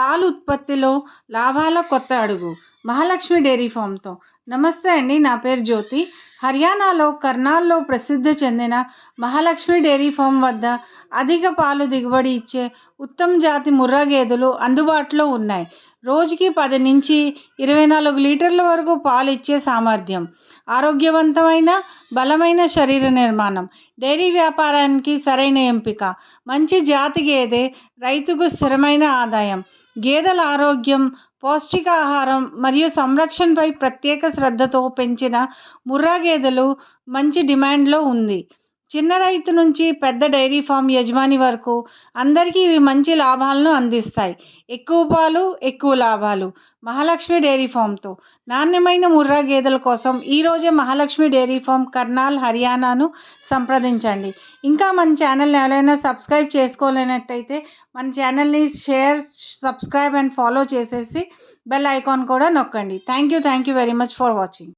పాలు ఉత్పత్తిలో లాభాల కొత్త అడుగు మహాలక్ష్మి డైరీ ఫామ్తో. నమస్తే అండి, నా పేరు జ్యోతి. హర్యానాలో కర్నాల్లో ప్రసిద్ధి చెందిన మహాలక్ష్మి డైరీ ఫామ్ వద్ద అధిక పాలు దిగుబడి ఇచ్చే ఉత్తమ జాతి ముర్రా గేదెలు అందుబాటులో ఉన్నాయి. రోజుకి 10 నుంచి 24 లీటర్ల వరకు పాలు ఇచ్చే సామర్థ్యం, ఆరోగ్యవంతమైన బలమైన శరీర నిర్మాణం, డైరీ వ్యాపారానికి సరైన ఎంపిక. మంచి జాతి గేదె రైతుకు స్థిరమైన ఆదాయం. గేదెల ఆరోగ్యం, పౌష్టికాహారం మరియు సంరక్షణపై ప్రత్యేక శ్రద్ధతో పెంచిన ముర్రా గేదెలు మంచి డిమాండ్లో ఉంది. చిన్న రైతు నుంచి పెద్ద డైరీ ఫామ్ యజమాని వరకు అందరికీ ఇవి మంచి లాభాలను అందిస్తాయి. ఎక్కువ పాలు, ఎక్కువ లాభాలు. మహాలక్ష్మి డైరీ ఫామ్తో. నాణ్యమైన ముర్రా గేదెల కోసం ఈరోజే మహాలక్ష్మి డైరీ ఫామ్, కర్నాల్, హర్యానాను సంప్రదించండి. ఇంకా మన ఛానల్ని ఎవరైనా సబ్స్క్రైబ్ చేసుకోలేనట్టయితే మన ఛానల్ని షేర్, సబ్స్క్రైబ్ అండ్ ఫాలో చేసేసి బెల్ ఐకాన్ కూడా నొక్కండి. Thank you very much for watching.